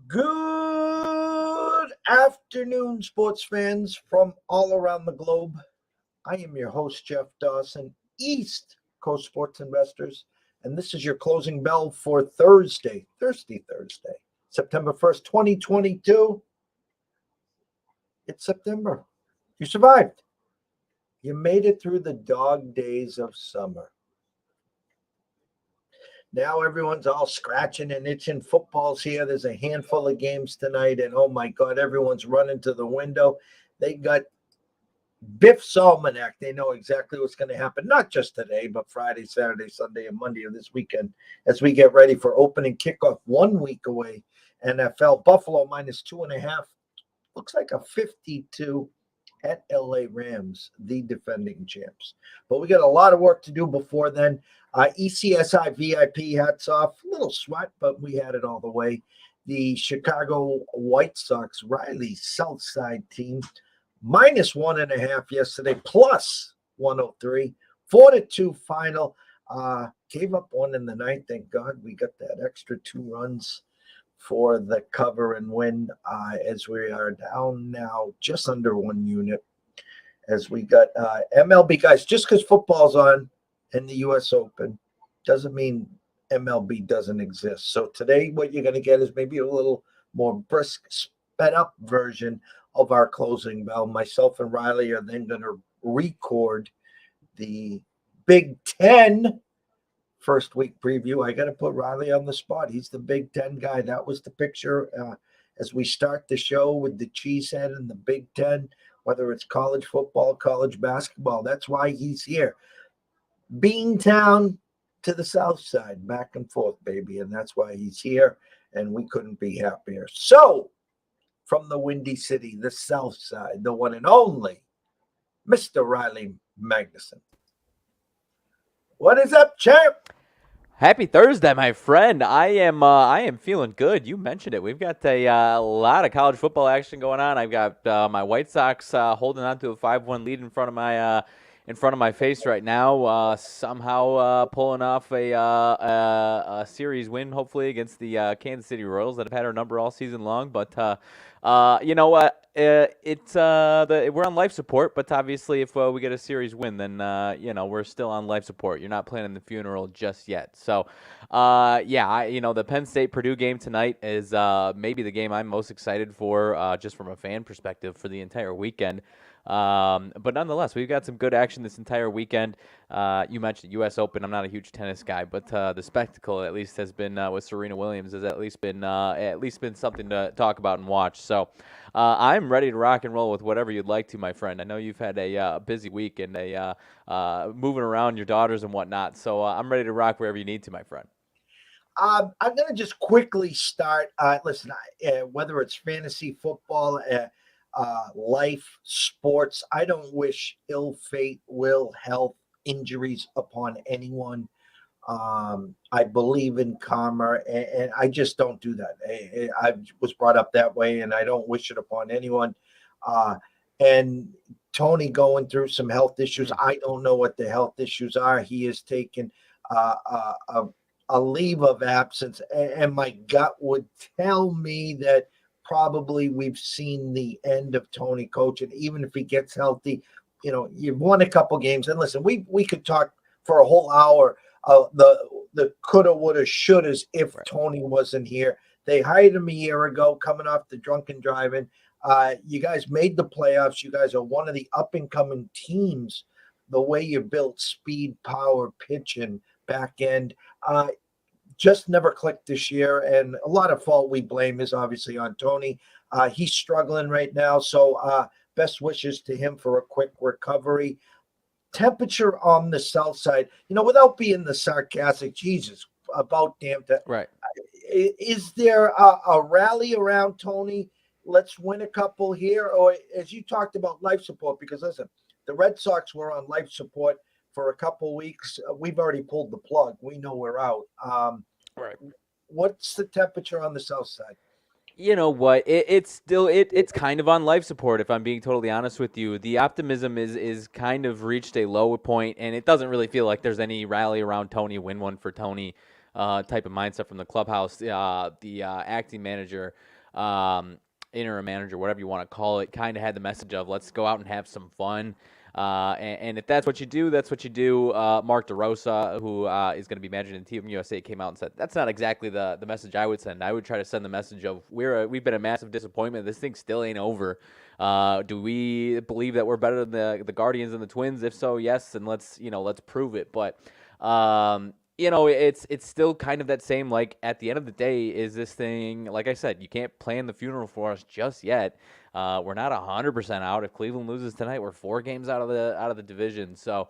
Good afternoon, sports fans from all around the globe. I am your host, Jeff Dawson, East Coast Sports Investors, and this is your closing bell for Thursday, September 1st, 2022. It's September. You survived. You made it through the dog days of summer. Now everyone's all scratching and itching. Football's here. There's a handful of games tonight, and oh my God, everyone's running to the window. They got Biff's Almanac. They know exactly what's going to happen, not just today, but Friday, Saturday, Sunday, and Monday of this weekend as we get ready for opening kickoff 1 week away. NFL Buffalo -2.5. Looks like a 52 at LA Rams, the defending champs. But we got a lot of work to do before then. ECSI VIP hats off. A little sweat, but we had it all the way. The Chicago White Sox, Riley's Southside team, -1.5 yesterday, plus 103. 4-2 final. Gave up one in the ninth. Thank God we got that extra 2 runs for the cover and win, as we are down now just under 1 unit. As we got MLB guys, just because football's on and the U.S. Open doesn't mean MLB doesn't exist. So today what you're going to get is maybe a little more brisk, sped up version of our closing bell. Myself and Riley are then going to record the Big Ten first week preview. I got to put Riley on the spot. He's the Big Ten guy. That was the picture as we start the show with the cheesehead and the Big Ten, whether it's college football, college basketball. That's why he's here. Beantown to the south side, back and forth, baby. And that's why he's here, and we couldn't be happier. So, from the Windy City, the south side, the one and only, Mr. Riley Magnuson. What is up, champ? Happy Thursday, my friend. I am feeling good. You mentioned it. We've got a lot of college football action going on. I've got my White Sox holding on to a 5-1 lead in front of my face right now. Somehow pulling off a series win, hopefully against the Kansas City Royals that have had our number all season long. But you know what? We're on life support, but obviously if we get a series win, then we're still on life support. You're not planning the funeral just yet. So the Penn State Purdue game tonight is maybe the game I'm most excited for, just from a fan perspective, for the entire weekend. But nonetheless, we've got some good action this entire weekend. You mentioned U.S. Open. I'm not a huge tennis guy, but the spectacle at least has been with Serena Williams has at least been something to talk about and watch. So I'm ready to rock and roll with whatever you'd like to, my friend. I know you've had a busy week and moving around your daughters and whatnot. So I'm ready to rock wherever you need to, my friend. I'm going to just quickly start. Listen, whether it's fantasy football, life, sports, I don't wish ill fate, health, injuries upon anyone. I believe in karma, and I just don't do that. I was brought up that way, and I don't wish it upon anyone. And Tony going through some health issues. I don't know what the health issues are. He has taken a leave of absence, and my gut would tell me that probably we've seen the end of Tony coaching. Even if he gets healthy, you've won a couple games. And listen, we could talk for a whole hour the coulda, woulda, shouldas if Tony wasn't here. They hired him a year ago, coming off the drunken driving. You guys made the playoffs. You guys are one of the up and coming teams. The way you built speed, power, pitching, back end, just never clicked this year. And a lot of fault we blame is obviously on Tony. He's struggling right now. So best wishes to him for a quick recovery. Temperature on the south side, without being the sarcastic, Jesus, about damn that. Right. Is there a rally around Tony? Let's win a couple here. Or as you talked about life support, because listen, the Red Sox were on life support for a couple weeks. We've already pulled the plug. We know we're out. Right. What's the temperature on the south side? You know what? It's kind of on life support, if I'm being totally honest with you. The optimism is kind of reached a low point, and it doesn't really feel like there's any rally around Tony, win one for Tony type of mindset from the clubhouse. The acting manager, interim manager, whatever you want to call it, kind of had the message of let's go out and have some fun. And if that's what you do, that's what you do. Mark DeRosa, who is going to be managing the Team USA, came out and said that's not exactly the message I would send. I would try to send the message of we've been a massive disappointment. This thing still ain't over. Do we believe that we're better than the Guardians and the Twins? If so, yes, and let's prove it. But it's still kind of that same, like, at the end of the day, is this thing, like I said, you can't plan the funeral for us just yet. We're not 100% out. If Cleveland loses tonight, we're 4 games out of the division. So,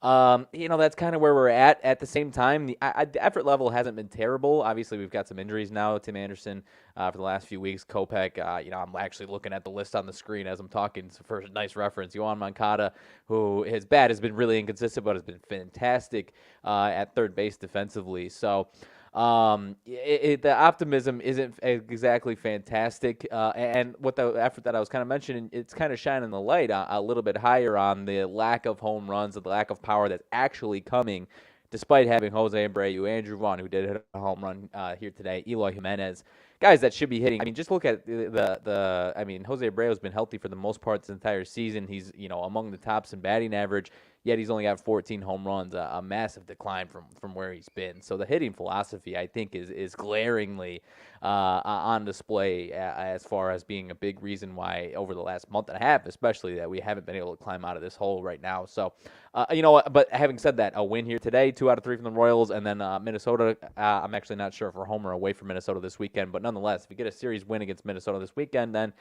that's kind of where we're at. At the same time, the effort level hasn't been terrible. Obviously, we've got some injuries now. Tim Anderson for the last few weeks. Kopech, I'm actually looking at the list on the screen as I'm talking. So for a nice reference, Yohan Moncada, who his bat has been really inconsistent, but has been fantastic at third base defensively. So, the optimism isn't exactly fantastic, and what the effort that I was kind of mentioning, it's kind of shining the light a little bit higher on the lack of home runs, the lack of power that's actually coming, despite having Jose Abreu, Andrew Vaughn, who did hit a home run here today, Eloy Jimenez, guys that should be hitting. I mean, just look at I mean, Jose Abreu has been healthy for the most part this entire season. He's among the tops in batting average. Yet he's only got 14 home runs, a massive decline from where he's been. So the hitting philosophy, I think, is glaringly on display as far as being a big reason why over the last month and a half, especially, that we haven't been able to climb out of this hole right now. So, but having said that, a win here today, 2 out of 3 from the Royals, and then Minnesota. I'm actually not sure if we're home or away from Minnesota this weekend, but nonetheless, if we get a series win against Minnesota this weekend, then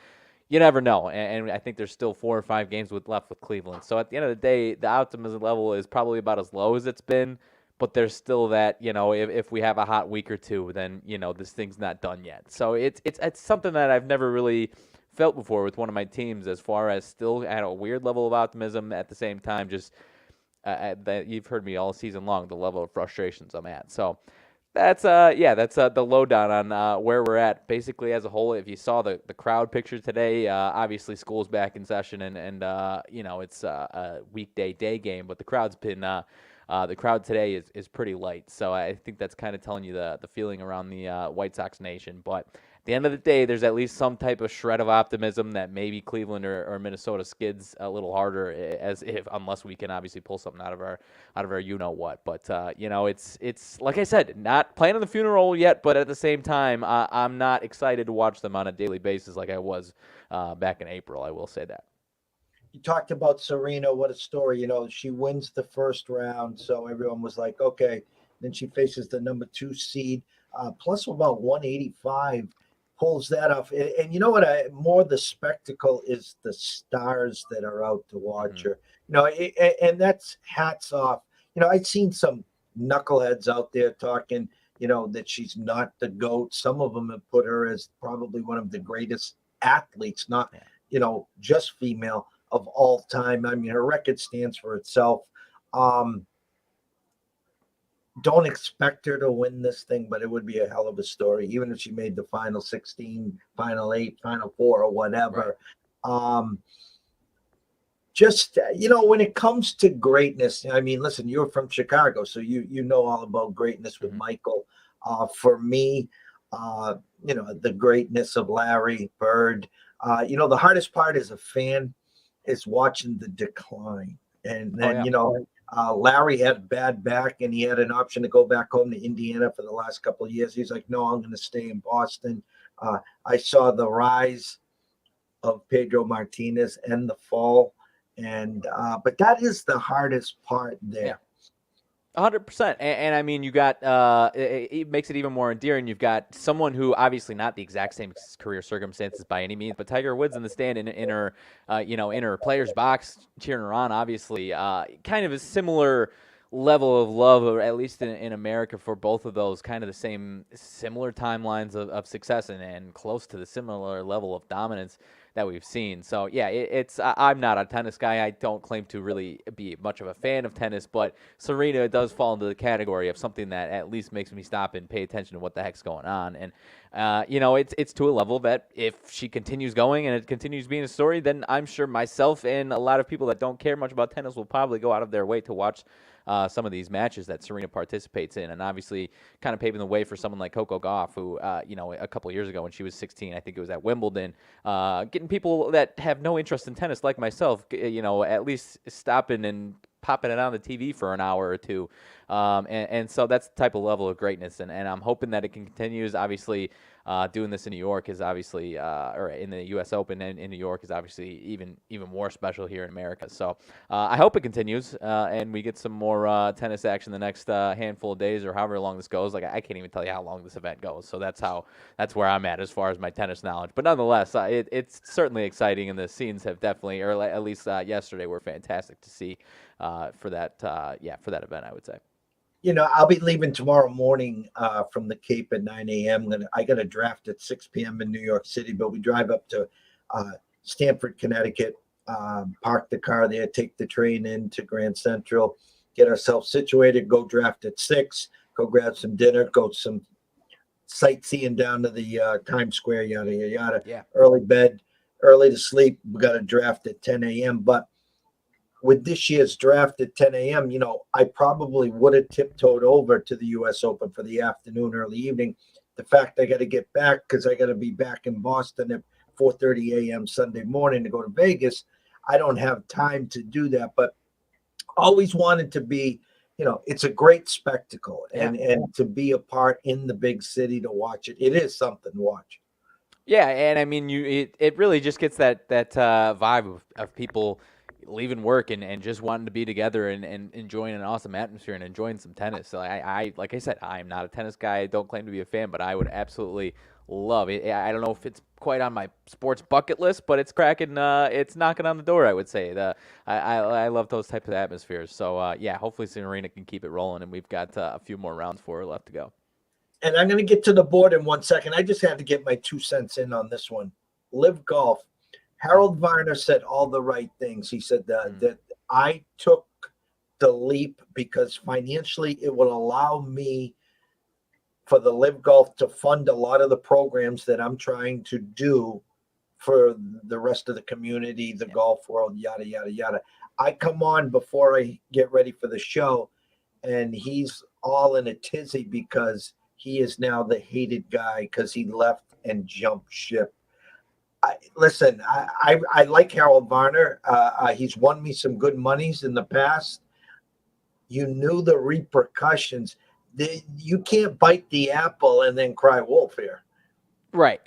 you never know, and I think there's still 4 or 5 games left with Cleveland. So at the end of the day, the optimism level is probably about as low as it's been, but there's still that, if we have a hot week or two, then, this thing's not done yet. So it's something that I've never really felt before with one of my teams, as far as still at a weird level of optimism, at the same time, just that you've heard me all season long, the level of frustrations I'm at. So that's the lowdown on where we're at basically as a whole. If you saw the crowd picture today, obviously school's back in session, and it's a weekday day game, but the crowd's been the crowd today is pretty light. So I think that's kind of telling you the feeling around the White Sox nation. But at the end of the day, there's at least some type of shred of optimism that maybe Cleveland or Minnesota skids a little harder, unless we can obviously pull something out of our what. But it's like I said, not planning the funeral yet, but at the same time, I'm not excited to watch them on a daily basis like I was back in April. I will say that. You talked about Serena. What a story. She wins the first round, so everyone was like, okay. Then she faces the number 2 seed, plus about 185. Pulls that off. And you know what? More the spectacle is the stars that are out to watch her. And that's hats off. I'd seen some knuckleheads out there talking, that she's not the GOAT. Some of them have put her as probably one of the greatest athletes, not, just female, of all time. I mean, her record stands for itself. Don't expect her to win this thing, but it would be a hell of a story, even if she made the final 16, final 8, final 4, or whatever. Right. When it comes to greatness, I mean, listen, you're from Chicago, so you know all about greatness with Michael. For me, the greatness of Larry Bird. The hardest part as a fan is watching the decline. And then, Larry had a bad back, and he had an option to go back home to Indiana for the last couple of years. He's like, no, I'm going to stay in Boston. I saw the rise of Pedro Martinez and the fall, and but that is the hardest part there. Yeah. 100%. And I mean, you got it makes it even more endearing. You've got someone who obviously not the exact same career circumstances by any means, but Tiger Woods in the stand in her, in her player's box cheering her on. Obviously, kind of a similar level of love, or at least in America, for both of those. Kind of the similar timelines of success and close to the similar level of dominance that we've seen. So yeah, I'm not a tennis guy. I don't claim to really be much of a fan of tennis, but Serena does fall into the category of something that at least makes me stop and pay attention to what the heck's going on. And it's to a level that if she continues going and it continues being a story, then I'm sure myself and a lot of people that don't care much about tennis will probably go out of their way to watch some of these matches that Serena participates in, and obviously kind of paving the way for someone like Coco Gauff, who, a couple years ago when she was 16, I think it was at Wimbledon, getting people that have no interest in tennis like myself, at least stopping and popping it on the TV for an hour or two. And so that's the type of level of greatness, and I'm hoping that it can continue. Obviously, doing this in New York is obviously, or in the U.S. Open and in New York is obviously even more special here in America. So I hope it continues, and we get some more tennis action the next handful of days, or however long this goes. Like, I can't even tell you how long this event goes. So that's where I'm at as far as my tennis knowledge. But nonetheless, it's certainly exciting, and the scenes have definitely, or at least yesterday, were fantastic to see for that event, I would say. I'll be leaving tomorrow morning from the Cape at 9 a.m. I got a draft at 6 p.m. in New York City, but we drive up to Stamford, Connecticut, park the car there, take the train into Grand Central, get ourselves situated, go draft at 6, go grab some dinner, go some sightseeing down to the Times Square, yada, yada, yada. Yeah. Early bed, early to sleep. We got a draft at 10 a.m. But with this year's draft at 10 a.m., I probably would have tiptoed over to the U.S. Open for the afternoon, early evening. The fact I got to get back because I got to be back in Boston at 4:30 a.m. Sunday morning to go to Vegas, I don't have time to do that. But always wanted to be, it's a great spectacle, and to be a part in the big city to watch it. It is something to watch. Yeah, and I mean, it really just gets that vibe of people leaving work and just wanting to be together and enjoying an awesome atmosphere and enjoying some tennis. So I like I said, I'm not a tennis guy. I don't claim to be a fan, but I would absolutely love it. I don't know if it's quite on my sports bucket list, but it's cracking. It's knocking on the door, I would say. I love those types of atmospheres. So hopefully Serena can keep it rolling, and we've got a few more rounds for her left to go. And I'm going to get to the board in 1 second. I just had to get my 2 cents in on this one. Live Golf. Harold Varner said all the right things. He said that I took the leap because financially it will allow me for the Live Golf to fund a lot of the programs that I'm trying to do for the rest of the community, the golf world, yada, yada, yada. I come on before I get ready for the show, and he's all in a tizzy because he is now the hated guy because he left and jumped ship. I like Harold Varner. He's won me some good monies in the past. You knew the repercussions. You can't bite the apple and then cry wolf here. Right.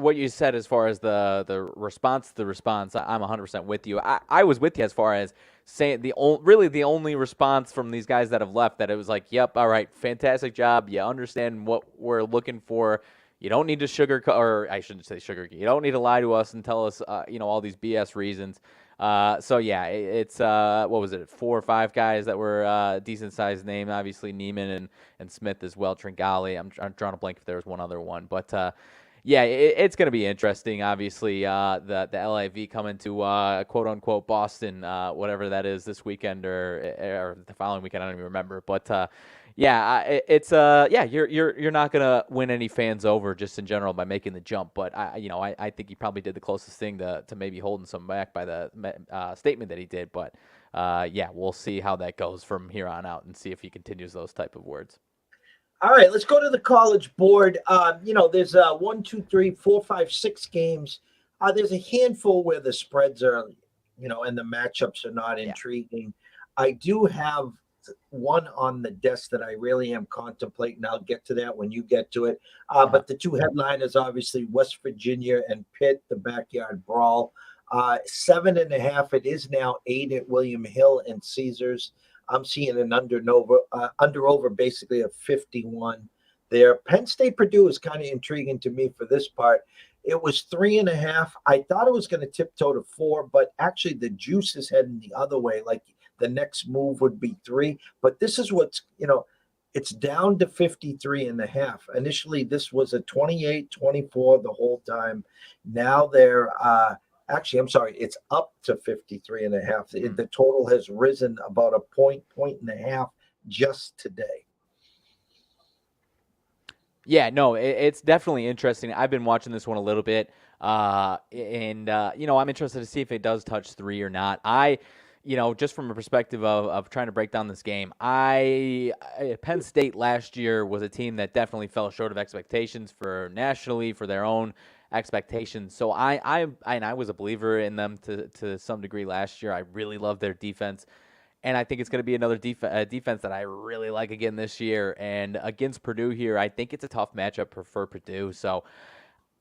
What you said as far as the response, I'm 100% with you. I was with you as far as saying the only response from these guys that have left that it was like, yep, all right, fantastic job. You understand what we're looking for. You don't need to sugarcoat, or I shouldn't say sugarcoat. You don't need to lie to us and tell us, all these BS reasons. It's what was it, 4 or 5 guys that were decent sized name. Obviously Neiman and Smith as well. Tringali. I'm drawing a blank if there was one other one, but it's going to be interesting. Obviously, the LIV coming to quote unquote Boston, whatever that is this weekend or the following weekend. I don't even remember, but. You're not gonna win any fans over just in general by making the jump, but I think he probably did the closest thing to maybe holding some back by the statement that he did. But we'll see how that goes from here on out and see if he continues those type of words. All right, let's go to the college board. There's 1, 2, 3, 4, 5, 6 games. There's a handful where the spreads are, and the matchups are not intriguing. I do have one on the desk that I really am contemplating. I'll get to that when you get to it. Uh-huh. But the two headliners, obviously, West Virginia and Pitt, the backyard brawl. 7.5. It is now 8 at William Hill and Caesars. I'm seeing an under over basically of 51 there. Penn State Purdue is kind of intriguing to me for this part. It was 3.5. I thought it was going to tiptoe to 4, but actually the juice is heading the other way. Like the next move would be 3. But this is it's down to 53.5. Initially, this was a 28-24 the whole time. Now they're actually, I'm sorry, it's up to 53.5. The total has risen about a point and a half just today. Yeah, no, it's definitely interesting. I've been watching this one a little bit, and I'm interested to see if it does touch 3 or not. Just from a perspective of trying to break down this game, Penn State last year was a team that definitely fell short of expectations for nationally, for their own expectations. So I was a believer in them to some degree last year. I really loved their defense. And I think it's going to be another defense that I really like again this year. And against Purdue here, I think it's a tough matchup for Purdue. So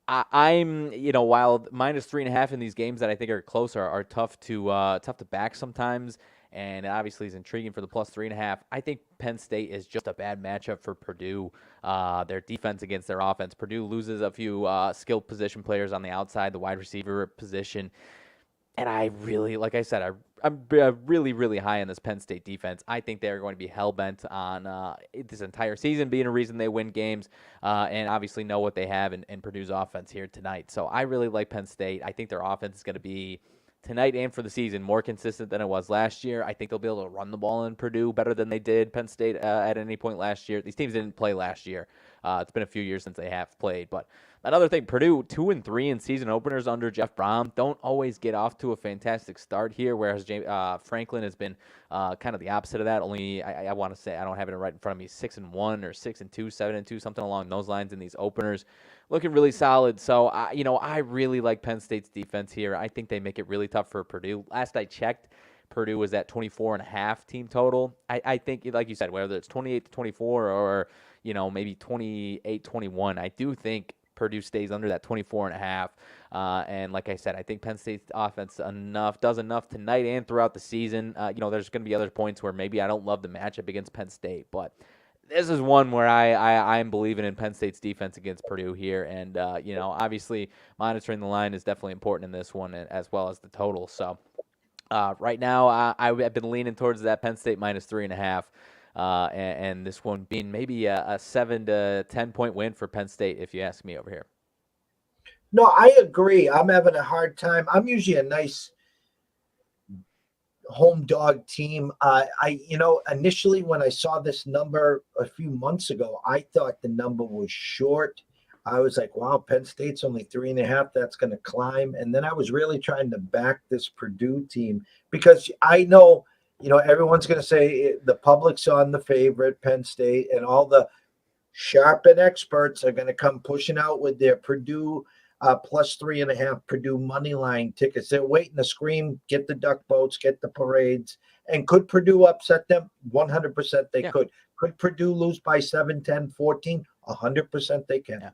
I'm, while -3.5 in these games that I think are close are tough to back sometimes, and obviously is intriguing for the +3.5. I think Penn State is just a bad matchup for Purdue. Their defense against their offense. Purdue loses a few skilled position players on the outside, the wide receiver position. And I really, like I said, I'm really, really high on this Penn State defense. I think they're going to be hell-bent on this entire season being a reason they win games, and obviously know what they have in Purdue's offense here tonight. So I really like Penn State. I think their offense is going to be, tonight and for the season, more consistent than it was last year. I think they'll be able to run the ball in Purdue better than they did Penn State at any point last year. These teams didn't play last year. It's been a few years since they have played, but another thing, Purdue 2-3 in season openers under Jeff Brom. Don't always get off to a fantastic start here, whereas Franklin has been kind of the opposite of that. Only I want to say, I don't have it right in front of me, 6-1 or 6-2, 7-2, something along those lines in these openers. Looking really solid. So I really like Penn State's defense here. I think they make it really tough for Purdue. Last I checked, Purdue was at 24.5 team total. I think, like you said, whether it's 28-24 or maybe 28-21, I do think Purdue stays under that 24.5. And like I said, I think Penn State's offense does enough tonight and throughout the season. There's going to be other points where maybe I don't love the matchup against Penn State, but this is one where I'm believing in Penn State's defense against Purdue here. And, obviously monitoring the line is definitely important in this one as well as the total. So right now I've been leaning towards that Penn State -3.5. And this one being maybe a 7 to 10 point win for Penn State, if you ask me over here. No, I agree. I'm having a hard time. I'm usually a nice home dog team. Initially when I saw this number a few months ago, I thought the number was short. I was like, wow, Penn State's only 3.5. That's going to climb. And then I was really trying to back this Purdue team because I know, everyone's going to say the public's on the favorite, Penn State, and all the sharpened experts are going to come pushing out with their Purdue +3.5 Purdue money line tickets. They're waiting to scream, get the duck boats, get the parades. And could Purdue upset them? 100% they could. Could Purdue lose by 7, 10, 14? 100% they can.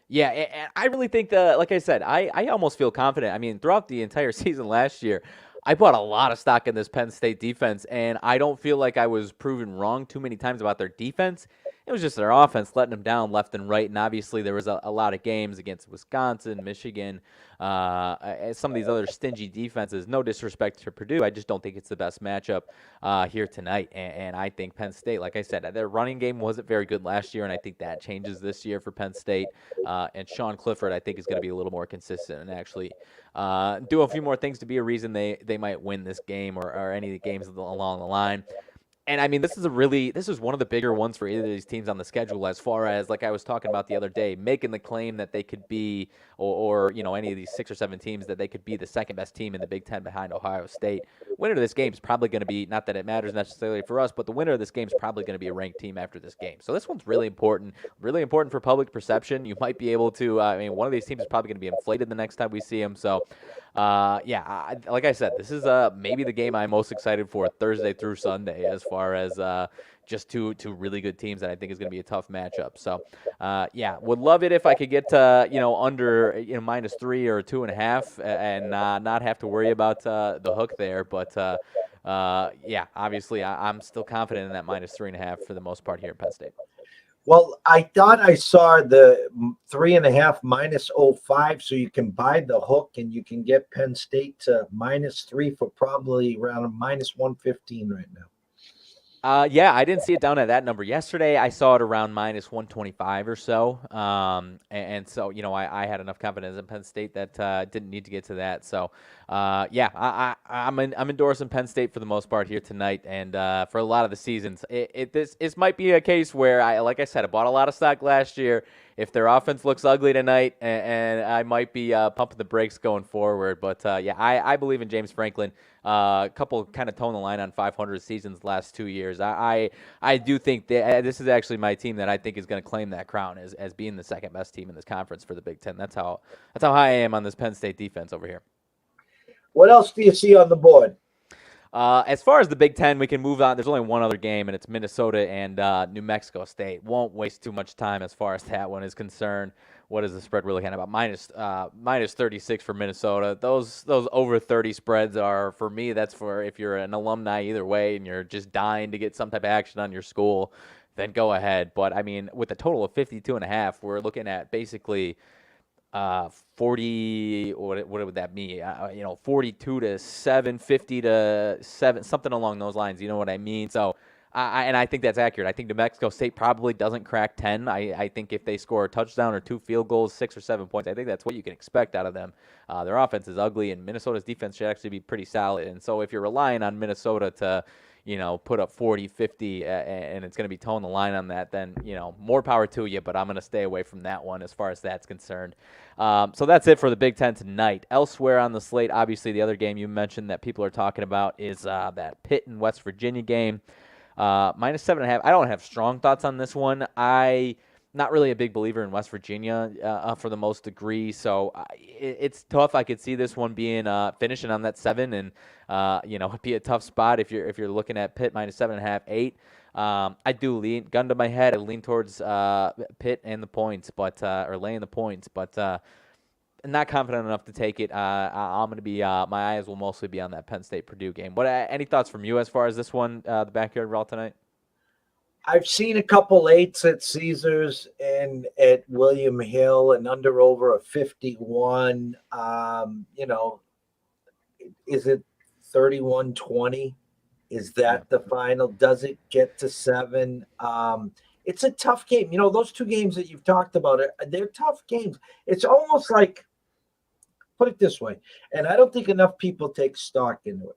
Yeah, and I really think like I said, I almost feel confident. I mean, throughout the entire season last year, I bought a lot of stock in this Penn State defense, and I don't feel like I was proven wrong too many times about their defense. It was just their offense letting them down left and right, and obviously there was a lot of games against Wisconsin, Michigan, some of these other stingy defenses. No disrespect to Purdue, I just don't think it's the best matchup here tonight. And I think Penn State, like I said, their running game wasn't very good last year, and I think that changes this year for Penn State. And Sean Clifford, I think, is going to be a little more consistent and actually do a few more things to be a reason they might win this game or any of the games along the line. And I mean, this is one of the bigger ones for either of these teams on the schedule, as far as, like I was talking about the other day, making the claim that they could be, or any of these 6 or 7 teams, that they could be the second best team in the Big Ten behind Ohio State. Winner of this game is probably going to be, not that it matters necessarily for us, but the winner of this game is probably going to be a ranked team after this game. So this one's really important for public perception. You might be able to, one of these teams is probably going to be inflated the next time we see them. So Yeah, like I said, this is maybe the game I'm most excited for Thursday through Sunday, as far as just two really good teams that I think is going to be a tough matchup. So, yeah, would love it if I could get to under -3 or 2.5, and not have to worry about the hook there. But yeah, obviously I'm still confident in that -3.5 for the most part here in Penn State. Well, I thought I saw the 3.5 -05, so you can buy the hook and you can get Penn State to -3 for probably around -115 right now. Yeah, I didn't see it down at that number yesterday. I saw it around -125 or so. And so I had enough confidence in Penn State that didn't need to get to that. So, yeah, I'm endorsing Penn State for the most part here tonight, and for a lot of the seasons. This might be a case where like I said, I bought a lot of stock last year. If their offense looks ugly tonight, and I might be pumping the brakes going forward. But yeah, I believe in James Franklin. A couple kind of towing the line on 500 seasons last 2 years. I do think that this is actually my team that I think is going to claim that crown as being the second best team in this conference for the Big Ten. That's how high I am on this Penn State defense over here. What else do you see on the board? As far as the Big Ten, we can move on. There's only one other game, and it's Minnesota and New Mexico State. Won't waste too much time as far as that one is concerned. What is the spread we're looking at? About minus 36 for Minnesota. Those over 30 spreads are, for me, that's for if you're an alumni either way and you're just dying to get some type of action on your school, then go ahead. But, I mean, with a total of 52.5, we're looking at basically 40, what would that be? 42 to 7, 50 to 7, something along those lines. You know what I mean? So, and I think that's accurate. I think New Mexico State probably doesn't crack 10. I think if they score a touchdown or 2 field goals, 6 or 7 points, I think that's what you can expect out of them. Their offense is ugly, and Minnesota's defense should actually be pretty solid. And so if you're relying on Minnesota to put up 40, 50, and it's going to be towing the line on that, then, more power to you, but I'm going to stay away from that one as far as that's concerned. So that's it for the Big Ten tonight. Elsewhere on the slate, obviously the other game you mentioned that people are talking about is that Pitt and West Virginia game. -7.5. I don't have strong thoughts on this one. Not really a big believer in West Virginia for the most degree, so it's tough. I could see this one being finishing on that 7, and it'd be a tough spot if you're looking at Pitt -7.5, 8. I do lean, gun to my head, I lean towards Pitt and the points, or laying the points, but not confident enough to take it. I'm going to be my eyes will mostly be on that Penn State Purdue game. What any thoughts from you as far as this one, the backyard brawl tonight? I've seen a couple 8s at Caesars and at William Hill and under over a 51. Is it 31-20? Is that the final? Does it get to 7? It's a tough game. Those two games that you've talked about, they're tough games. It's almost like, put it this way, and I don't think enough people take stock into it.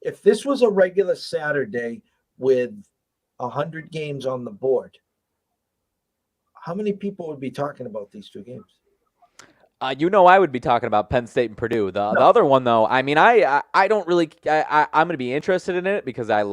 If this was a regular Saturday with 100 games on the board, how many people would be talking about these two games? I would be talking about Penn State and Purdue. The other one, though, I mean, I don't really. I'm going to be interested in it because I'm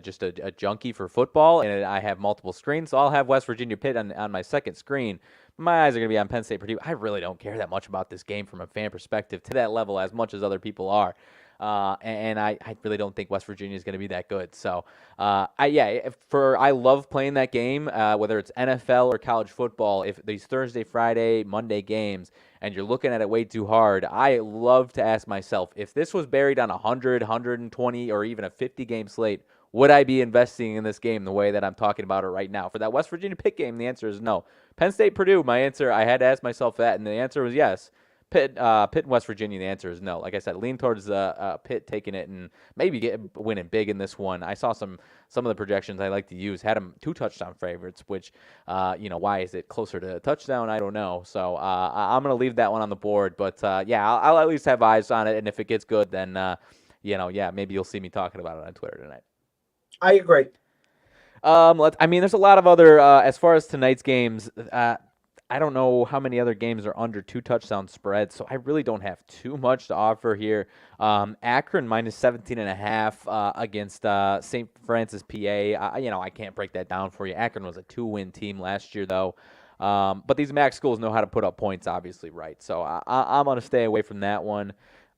just a junkie for football, and I have multiple screens, so I'll have West Virginia Pitt on my second screen. My eyes are going to be on Penn State Purdue. I really don't care that much about this game from a fan perspective to that level as much as other people are. And I really don't think West Virginia is going to be that good. So, I love playing that game, whether it's NFL or college football. If these Thursday, Friday, Monday games, and you're looking at it way too hard, I love to ask myself, if this was buried on 100, 120, or even a 50 game slate, would I be investing in this game the way that I'm talking about it right now? For that West Virginia Pitt game, the answer is no. Penn State, Purdue, my answer, I had to ask myself that, and the answer was yes. Pitt and West Virginia, the answer is no. Like I said, lean towards Pitt taking it and maybe winning big in this one. I saw some of the projections I like to use had them 2 touchdown favorites, which, why is it closer to a touchdown? I don't know. So I'm going to leave that one on the board. But, I'll at least have eyes on it. And if it gets good, then, maybe you'll see me talking about it on Twitter tonight. I agree. There's a lot of other, as far as tonight's games, I don't know how many other games are under 2 touchdown spreads, so I really don't have too much to offer here. Akron -17.5 against St. Francis, PA. I can't break that down for you. Akron was a 2-win team last year, though. But these MAC schools know how to put up points, obviously, right? So I'm going to stay away from that one.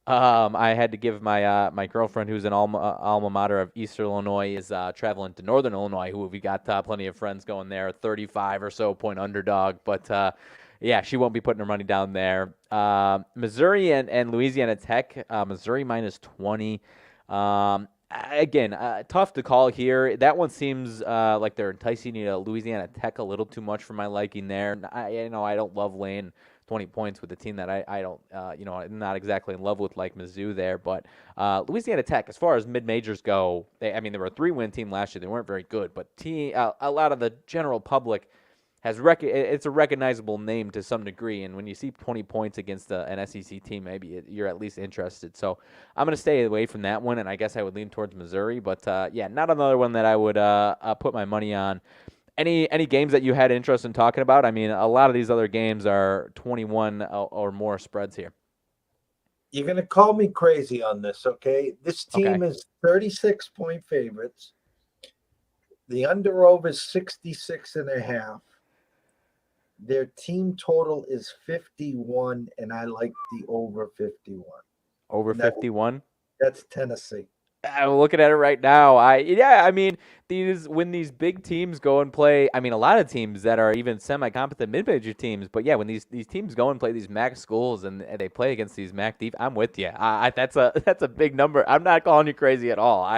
I had to give my girlfriend, who's an alma mater of Eastern Illinois, is traveling to Northern Illinois. Who we got plenty of friends going there. 35 or so point underdog, but yeah, she won't be putting her money down there. Missouri and Louisiana Tech. Missouri minus 20. Again, tough to call here. That one seems like they're enticing you to Louisiana Tech a little too much for my liking there. I don't love laying 20 points with a team that I don't, I'm not exactly in love with like Mizzou there. But Louisiana Tech, as far as mid-majors go, they were a 3-win team last year. They weren't very good, but a lot of the general public it's a recognizable name to some degree. And when you see 20 points against an SEC team, maybe you're at least interested. So I'm going to stay away from that one, and I guess I would lean towards Missouri. But, yeah, not another one that I would put my money on. Any games that you had interest in talking about? I mean, a lot of these other games are 21 or more spreads here. You're going to call me crazy on this, okay? This Okay. team is 36-point favorites. The under over is 66.5. Their team total is 51, and I like the over 51. Over 51? That's Tennessee. I'm looking at it right now. I mean, when these big teams go and play, I mean, a lot of teams that are even semi-competent mid-major teams, but yeah, when these teams go and play these MAC schools and they play against these MAC deep, I'm with you. That's a big number. I'm not calling you crazy at all.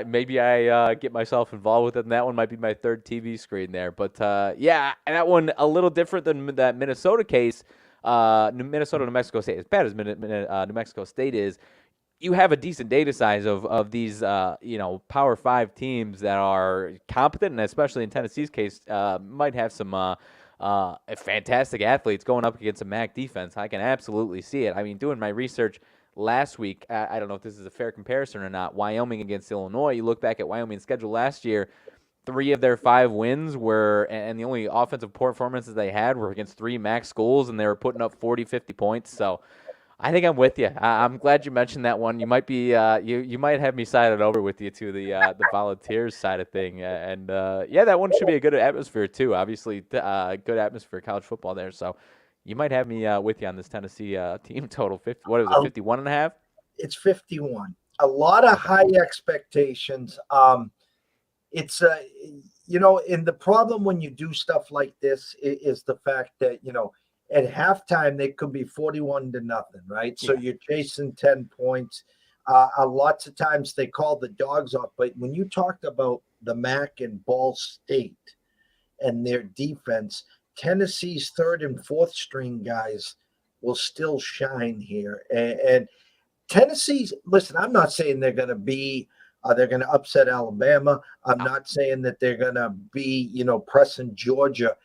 Maybe I get myself involved with it, and that one might be my third TV screen there. But yeah, and that one a little different than that Minnesota case. Minnesota, New Mexico State, as bad as New Mexico State is. You have a decent data size of these, Power 5 teams that are competent, and especially in Tennessee's case, might have some fantastic athletes going up against a MAC defense. I can absolutely see it. I mean, doing my research last week, I don't know if this is a fair comparison or not. Wyoming against Illinois. You look back at Wyoming's schedule last year. 3 of their 5 wins were, and the only offensive performances they had were against 3 MAC schools, and they were putting up 40, 50 points. So I think I'm with you. I'm glad you mentioned that one. You might be you might have me sided over with you to the Volunteers side of thing, and yeah, that one should be a good atmosphere too. Obviously, good atmosphere college football there. So you might have me with you on this Tennessee team total. 50, what is it, 51.5? It's 51. A lot of high expectations. It's and the problem when you do stuff like this is the fact that at halftime they could be 41-0, right? So you're chasing 10 points. Lots of times they call the dogs off, but when you talked about the MAC and Ball State and their defense, Tennessee's third and fourth string guys will still shine here. And Tennessee's, listen, I'm not saying they're going to upset Alabama. I'm not saying that they're going to be, pressing Georgia.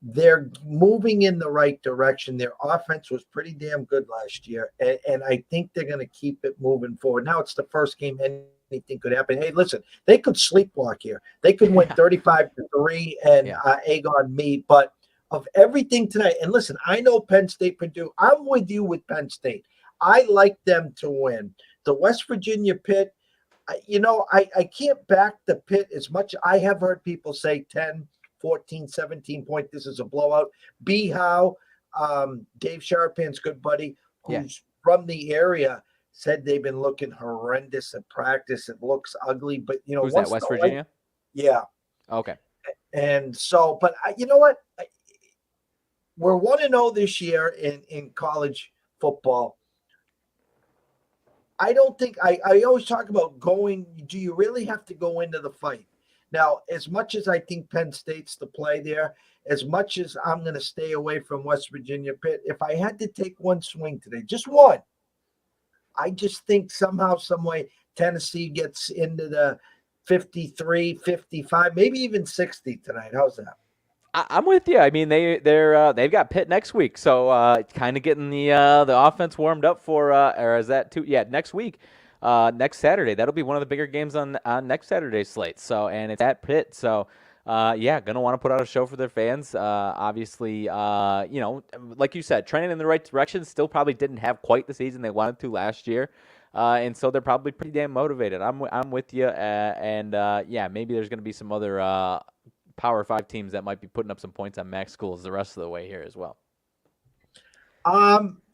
They're moving in the right direction. Their offense was pretty damn good last year, and I think they're going to keep it moving forward. Now it's the first game. Anything could happen. Hey, listen, they could sleepwalk here. They could win 35-3 and egg on me. But of everything tonight, and listen, I know Penn State, Purdue. I'm with you with Penn State. I like them to win. The West Virginia Pitt, I can't back the Pitt as much. I have heard people say 10, 14, 17 point. This is a blowout. B. Howe, Dave Sharapan's good buddy, who's from the area, said they've been looking horrendous at practice. It looks ugly, but who's that? West Virginia? Yeah. Okay. And so, but you know what? We're 1-0 this year in college football. I don't think I always talk about going. Do you really have to go into the fight? Now, as much as I think Penn State's the play there, as much as I'm going to stay away from West Virginia Pitt, if I had to take one swing today, just one, I just think somehow, some way, Tennessee gets into the 53, 55, maybe even 60 tonight. How's that? I'm with you. I mean, they've got Pitt next week, so kind of getting the offense warmed up for or is that too? Yeah, next week, next Saturday. That'll be one of the bigger games on next Saturday's slate. So, and it's at Pitt. So, yeah, gonna want to put out a show for their fans. Obviously, like you said, trending in the right direction. Still probably didn't have quite the season they wanted to last year. And so they're probably pretty damn motivated. I'm with you, and yeah, maybe there's going to be some other Power 5 teams that might be putting up some points on MAC schools the rest of the way here as well.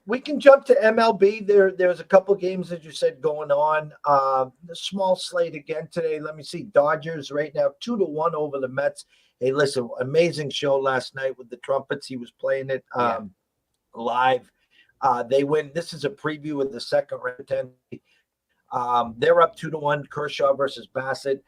we can jump to MLB. There's a couple games, as you said, going on. The small slate again today. Let me see. Dodgers right now 2-1 over the Mets. Hey, listen, amazing show last night with the trumpets. He was playing it live. They win. This is a preview of the second round. They're up 2-1. Kershaw versus Bassett.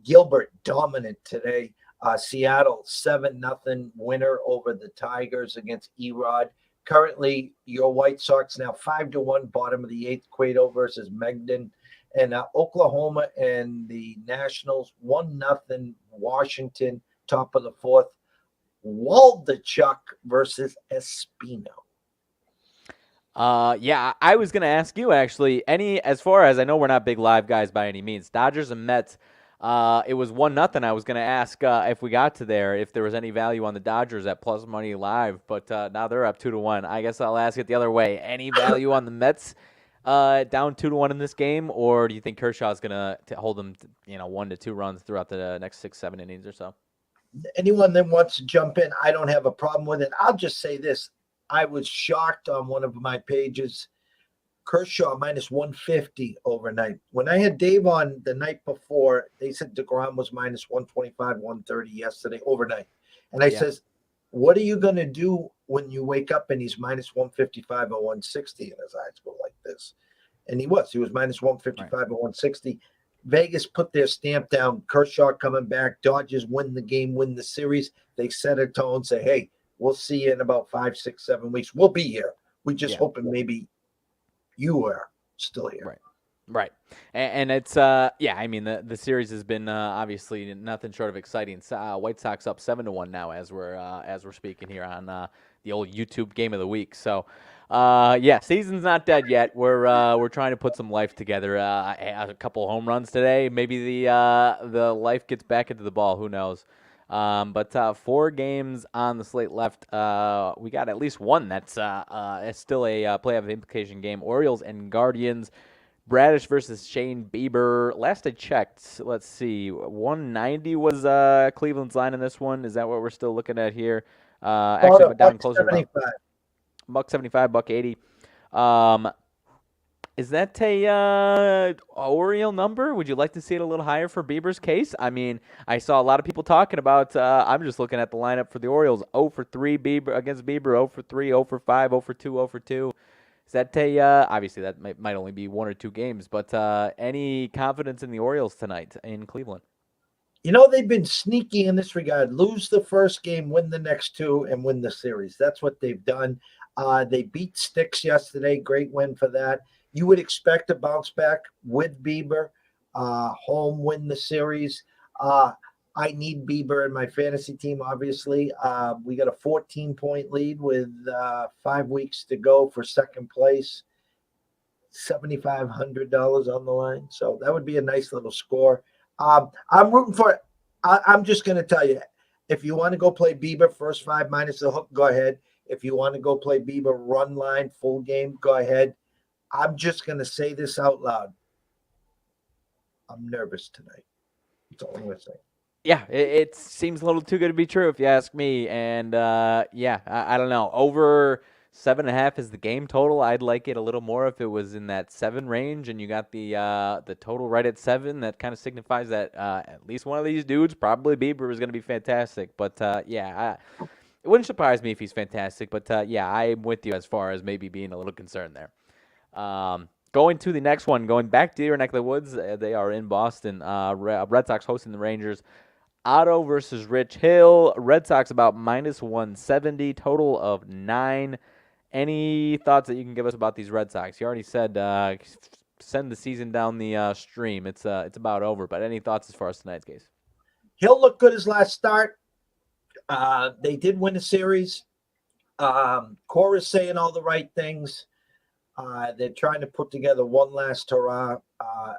Gilbert dominant today. Seattle 7-0 winner over the Tigers against Erod. Currently, your White Sox now 5-1, bottom of the eighth. Cueto versus Megden, and Oklahoma and the Nationals 1-0. Washington, top of the fourth. Waldachuk versus Espino. Yeah, I was gonna ask you actually. As far as I know, we're not big live guys by any means. Dodgers and Mets. It was 1-0. I was gonna ask if we got to there, if there was any value on the Dodgers at plus money live, but now they're up 2-1. I guess I'll ask it the other way. Any value on the Mets down 2-1 in this game, or do you think Kershaw's gonna hold them, 1 to 2 runs throughout the next 6-7 innings or so? Anyone that wants to jump in, I don't have a problem with it. I'll just say this. I was shocked on one of my pages. Kershaw minus 150 overnight. When I had Dave on the night before, they said DeGrom was minus 125, 130 yesterday overnight. And I says, what are you going to do when you wake up and he's minus 155 or 160? And his eyes go like this. And he was minus 155 or 160. Vegas put their stamp down. Kershaw coming back. Dodgers win the game, win the series. They set a tone, say, hey, we'll see you in about 5, 6, 7 weeks. We'll be here. We just hoping maybe you are still here. Right. And it's, I mean, the series has been obviously nothing short of exciting. White Sox up 7-1 now as we're speaking here on the old YouTube game of the week. So, season's not dead yet. We're trying to put some life together. A couple home runs today. Maybe the life gets back into the ball. Who knows? But 4 games on the slate left. We got at least one that's still a playoff implication game. Orioles and Guardians. Bradish versus Shane Bieber. Last I checked, let's see, 190 was Cleveland's line in this one. Is that what we're still looking at here? Actually, down closer to $1.75, $1.80. Is that a Oriole number? Would you like to see it a little higher for Bieber's case? I mean, I saw a lot of people talking about. I'm just looking at the lineup for the Orioles. 0 for 3 Bieber against Bieber. 0 for 3, 0 for 5, 0 for 2, 0 for 2. Is that obviously that might only be 1 or 2 games, but any confidence in the Orioles tonight in Cleveland? They've been sneaky in this regard. Lose the first game, win the next 2, and win the series. That's what they've done. They beat Sticks yesterday. Great win for that. You would expect a bounce back with Bieber. Home win the series. I need Bieber in my fantasy team, obviously. We got a 14-point lead with 5 weeks to go for second place. $7,500 on the line. So that would be a nice little score. I'm rooting for it. I'm just going to tell you, if you want to go play Bieber first 5 minus the hook, go ahead. If you want to go play Bieber run line full game, go ahead. I'm just going to say this out loud. I'm nervous tonight. That's all I'm going to say. Yeah, it seems a little too good to be true if you ask me. And, I don't know. Over 7.5 is the game total. I'd like it a little more if it was in that 7 range and you got the total right at 7. That kind of signifies that at least one of these dudes, probably Bieber, is going to be fantastic. But, it wouldn't surprise me if he's fantastic. But, I'm with you as far as maybe being a little concerned there. Going to the next one, going back to your neck of the woods, they are in Boston. Red Sox hosting the Rangers. Otto versus Rich Hill. Red Sox about minus 170, total of 9. Any thoughts that you can give us about these Red Sox? You already said send the season down the stream. It's about over, but any thoughts as far as tonight's case? Hill looked good his last start. They did win a series. Cora's saying all the right things. They're trying to put together one last hurrah.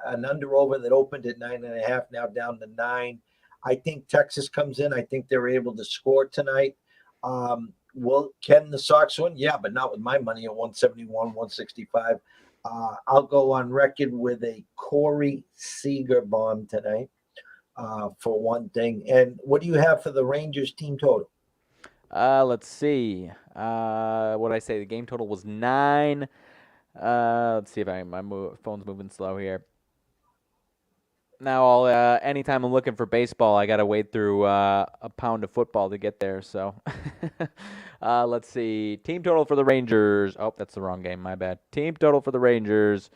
An under-over that opened at 9.5, now down to 9. I think Texas comes in. I think they're able to score tonight. Can the Sox win? Yeah, but not with my money at 171, 165. I'll go on record with a Corey Seager bomb tonight for one thing. And what do you have for the Rangers team total? Let's see. What did I say? The game total was 9. Let's see if my phone's moving slow here. Now, anytime I'm looking for baseball, I got to wade through a pound of football to get there. So, let's see. Team total for the Rangers. Oh, that's the wrong game. My bad. Team total for the Rangers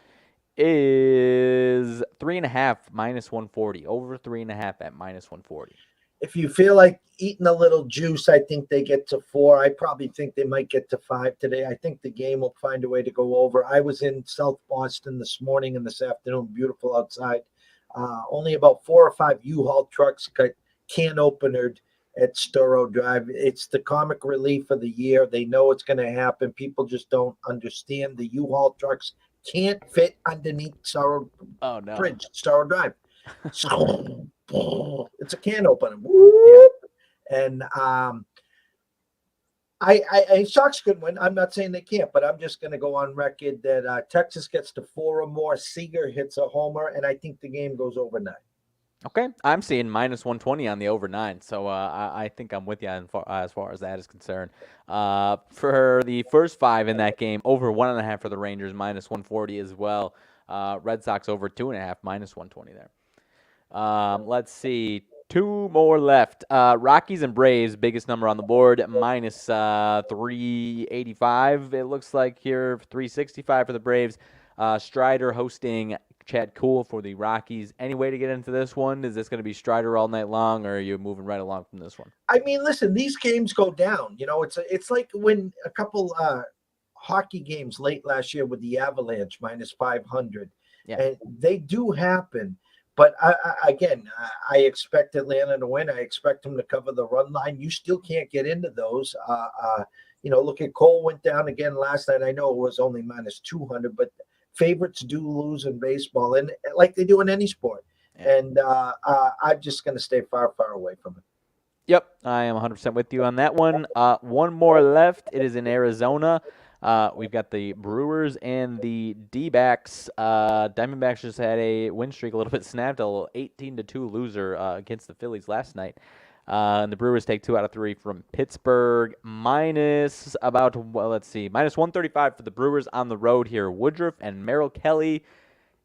is 3.5 minus 140. Over 3.5 at minus 140. If you feel like eating a little juice, I think they get to 4. I probably think they might get to 5 today. I think the game will find a way to go over. I was in South Boston this morning and this afternoon. Beautiful outside. Only about 4 or 5 U-Haul trucks got can openered at Storrow Drive. It's the comic relief of the year. They know it's going to happen. People just don't understand. The U-Haul trucks can't fit underneath Storrow Bridge, Storrow Drive. It's a can opener. Yeah. And Sox could win. I'm not saying they can't, but I'm just going to go on record that Texas gets to 4 or more. Seager hits a homer, and I think the game goes over 9. Okay, I'm seeing minus 120 on the over 9, so I think I'm with you as far as that is concerned. For the first 5 in that game, over 1.5 for the Rangers, minus 140 as well. Red Sox over 2.5, minus 120 there. Let's see. 2 more left. Rockies and Braves, biggest number on the board, minus 385. It looks like here, 365 for the Braves. Strider hosting Chad Kuhl for the Rockies. Any way to get into this one? Is this going to be Strider all night long, or are you moving right along from this one? I mean, listen, these games go down. You know, it's like when a couple hockey games late last year with the Avalanche minus 500, and they do happen. But again, I expect Atlanta to win. I expect them to cover the run line. You still can't get into those. Look at Cole went down again last night. I know it was only minus 200, but favorites do lose in baseball, and like they do in any sport. And I'm just going to stay far, far away from it. Yep, I am 100% with you on that one. One more left. It is in Arizona. We've got the Brewers and the D-backs. Diamondbacks just had a win streak a little bit snapped, a little 18-2 loser against the Phillies last night. And the Brewers take 2 out of 3 from Pittsburgh. Minus 135 for the Brewers on the road here. Woodruff and Merrill Kelly.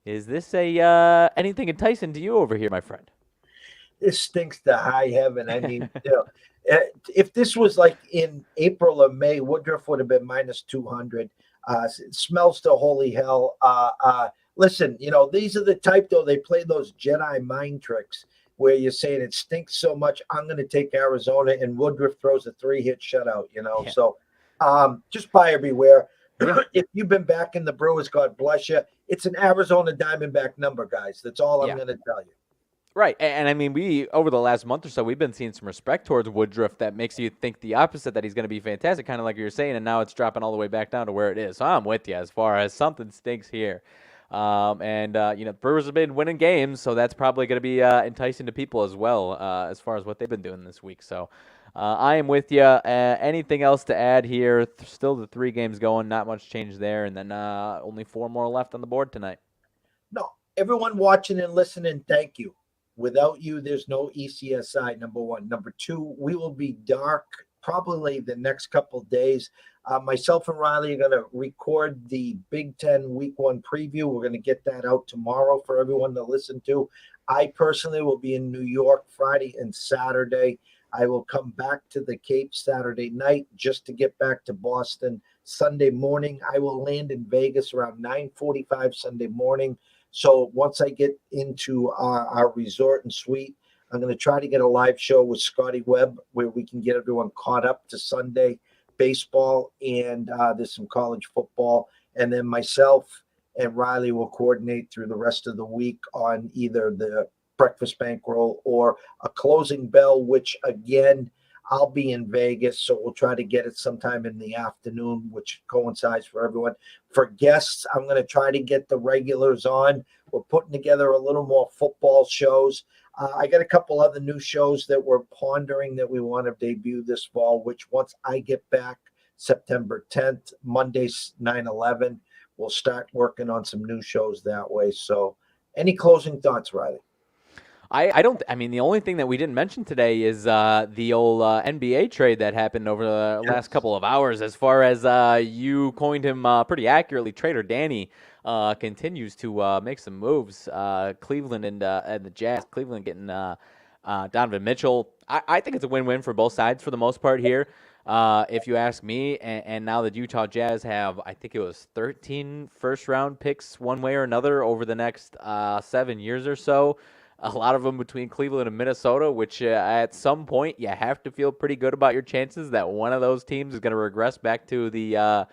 Is this anything enticing to you over here, my friend? This stinks to high heaven. I mean, if this was like in April or May, Woodruff would have been minus 200. It smells to holy hell. Listen, these are the type, though, they play those Jedi mind tricks where you're saying it stinks so much, I'm going to take Arizona, and Woodruff throws a 3-hit shutout, Yeah. So just buyer beware. Yeah. If you've been backing the Brewers, God bless you. It's an Arizona Diamondback number, guys. That's all I'm going to tell you. Right, and I mean, we over the last month or so, we've been seeing some respect towards Woodruff that makes you think the opposite, that he's going to be fantastic, kind of like you're saying, and now it's dropping all the way back down to where it is. So I'm with you as far as something stinks here. Brewers have been winning games, so that's probably going to be enticing to people as well as far as what they've been doing this week. So I am with you. Anything else to add here? Still the 3 games going, not much change there, and then only 4 more left on the board tonight. No, everyone watching and listening, thank you. Without you, there's no ECSI, number 1. Number 2, we will be dark probably the next couple of days. Myself and Riley are going to record the Big Ten Week 1 preview. We're going to get that out tomorrow for everyone to listen to. I personally will be in New York Friday and Saturday. I will come back to the Cape Saturday night just to get back to Boston Sunday morning. I will land in Vegas around 9:45 Sunday morning. So once I get into our resort and suite, I'm going to try to get a live show with Scotty Webb where we can get everyone caught up to Sunday baseball, and there's some college football. And then myself and Riley will coordinate through the rest of the week on either the breakfast bankroll or a closing bell, which again, I'll be in Vegas, so we'll try to get it sometime in the afternoon, which coincides for everyone. For guests, I'm going to try to get the regulars on. We're putting together a little more football shows. I got a couple other new shows that we're pondering that we want to debut this fall, which once I get back September 10th, Monday's 9/11, we'll start working on some new shows that way. So any closing thoughts, Riley? I don't. I mean, the only thing that we didn't mention today is the old NBA trade that happened over the last couple of hours. As far as you coined him pretty accurately, Trader Danny continues to make some moves. Cleveland and the Jazz. Cleveland getting Donovan Mitchell. I think it's a win-win for both sides for the most part here. If you ask me, and now the Utah Jazz have, I think it was 13 first-round picks one way or another over the next 7 years or so. A lot of them between Cleveland and Minnesota, which at some point you have to feel pretty good about your chances that one of those teams is going to regress back to the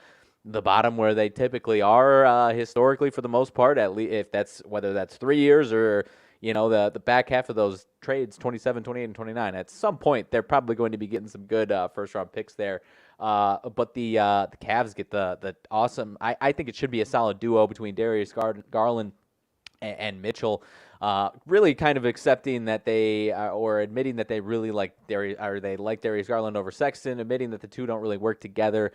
bottom where they typically are historically for the most part. At least if that's whether that's 3 years or the back half of those trades, 27, 28, and 29. At some point, they're probably going to be getting some good first-round picks there. But the Cavs get the awesome. I think it should be a solid duo between Darius Garland and Mitchell, really kind of accepting that they or admitting that they really like Darius Garland over Sexton, admitting that the two don't really work together.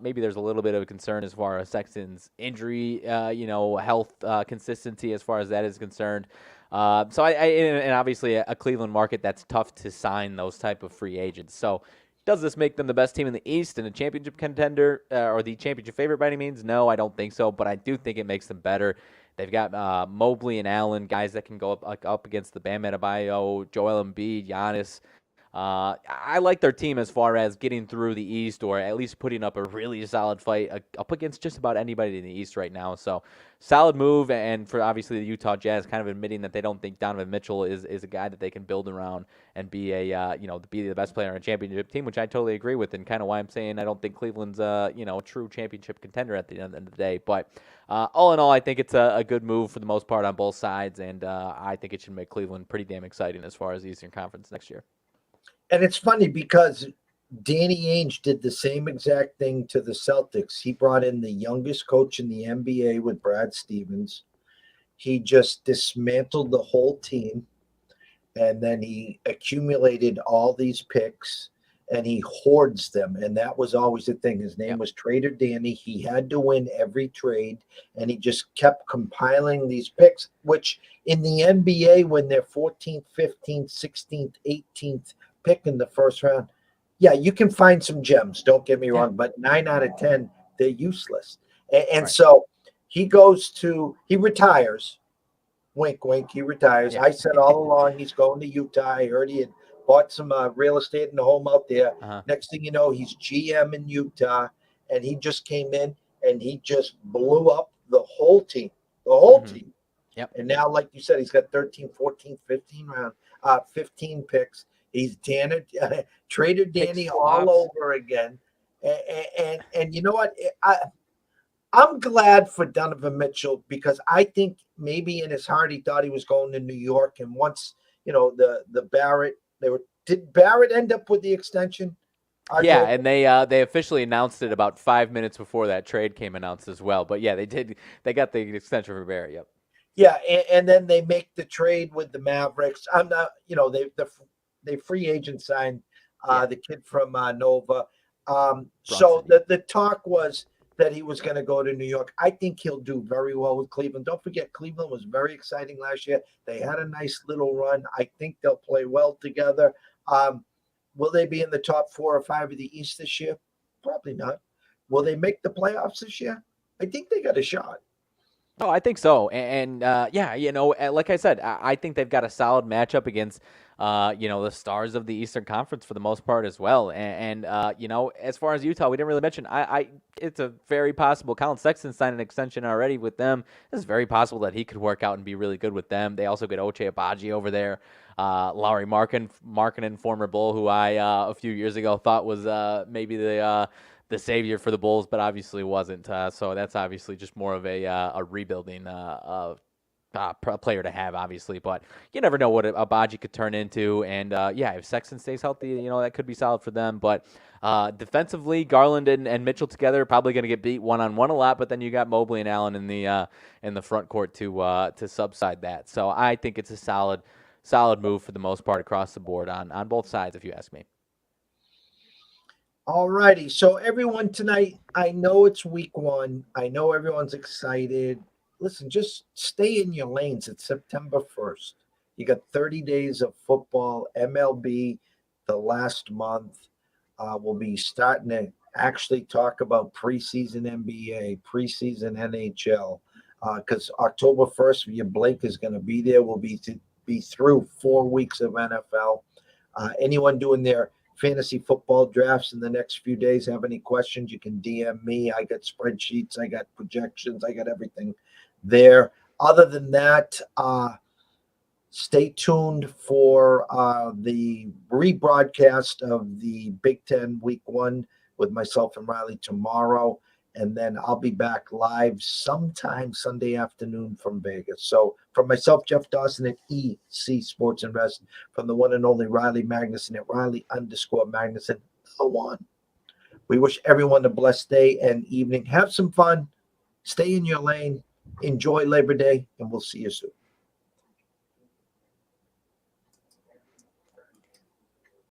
Maybe there's a little bit of a concern as far as Sexton's injury, health consistency as far as that is concerned. So and obviously a Cleveland market that's tough to sign those type of free agents. So does this make them the best team in the East and a championship contender or the championship favorite by any means? No, I don't think so, but I do think it makes them better. They've got Mobley and Allen, guys that can go up against the Bam Adebayo, Joel Embiid, Giannis. I like their team as far as getting through the East or at least putting up a really solid fight up against just about anybody in the East right now. So solid move, and for obviously the Utah Jazz kind of admitting that they don't think Donovan Mitchell is a guy that they can build around and be be the best player on a championship team, which I totally agree with, and kind of why I'm saying I don't think Cleveland's a true championship contender at the end of the day. But all in all, I think it's a good move for the most part on both sides, and I think it should make Cleveland pretty damn exciting as far as the Eastern Conference next year. And it's funny because Danny Ainge did the same exact thing to the Celtics. He brought in the youngest coach in the NBA with Brad Stevens. He just dismantled the whole team, and then he accumulated all these picks, and he hoards them. And that was always the thing. His name was Trader Danny. He had to win every trade, and he just kept compiling these picks, which in the NBA, when they're 14th, 15th, 16th, 18th pick in the first round, yeah, you can find some gems, don't get me wrong, but 9 out of 10, they're useless. And so he retires. Wink, wink, he retires. I said all along he's going to Utah. I heard he had bought some real estate and a home out there. Next thing you know, he's GM in Utah, and he just came in and he just blew up the whole team. Team. Yep. And now, like you said, he's got 13, 14, 15 picks. He's Trader Danny all over again. And you know what? I'm glad for Donovan Mitchell because I think maybe in his heart he thought he was going to New York. And once, the Barrett, did Barrett end up with the extension? Yeah, and they officially announced it about 5 minutes before that trade came announced as well. But yeah, they did. They got the extension for Barrett. Yep. Yeah, and then they make the trade with the Mavericks. I'm not, they free agent signed the kid from Nova. So the talk was that he was going to go to New York. I think he'll do very well with Cleveland. Don't forget, Cleveland was very exciting last year. They had a nice little run. I think they'll play well together. Will they be in the top 4 or 5 of the East this year? Probably not. Will they make the playoffs this year? I think they got a shot. Oh, I think so. And like I said, I think they've got a solid matchup against, the stars of the Eastern Conference for the most part as well. And as far as Utah, we didn't really mention, it's a very possible. Colin Sexton signed an extension already with them. It's very possible that he could work out and be really good with them. They also get Ochai Agbaji over there. Lauri Markkanen, former Bull, who I, a few years ago thought was maybe the savior for the Bulls, but obviously wasn't. So that's obviously just more of a rebuilding player to have, obviously. But you never know what Agbaji could turn into. And if Sexton stays healthy, that could be solid for them. But defensively, Garland and Mitchell together are probably going to get beat one-on-one a lot. But then you got Mobley and Allen in the front court to subside that. So I think it's a solid move for the most part across the board on both sides, if you ask me. All righty. So everyone tonight, I know it's week 1. I know everyone's excited. Listen, just stay in your lanes. It's September 1st. You got 30 days of football. MLB, the last month. We'll be starting to actually talk about preseason NBA, preseason NHL, because October 1st, your Blake is going to be there. We'll be through 4 weeks of NFL. Anyone doing their fantasy football drafts in the next few days have any questions, you can DM me. I got spreadsheets, I got projections, I got everything there. Other than that, stay tuned for the rebroadcast of the Big Ten Week 1 with myself and Riley tomorrow. And then I'll be back live sometime Sunday afternoon from Vegas. So from myself, Jeff Dawson at EC Sports Invest, from the one and only Riley Magnuson at Riley_Magnuson, the one. We wish everyone a blessed day and evening. Have some fun. Stay in your lane. Enjoy Labor Day, and we'll see you soon.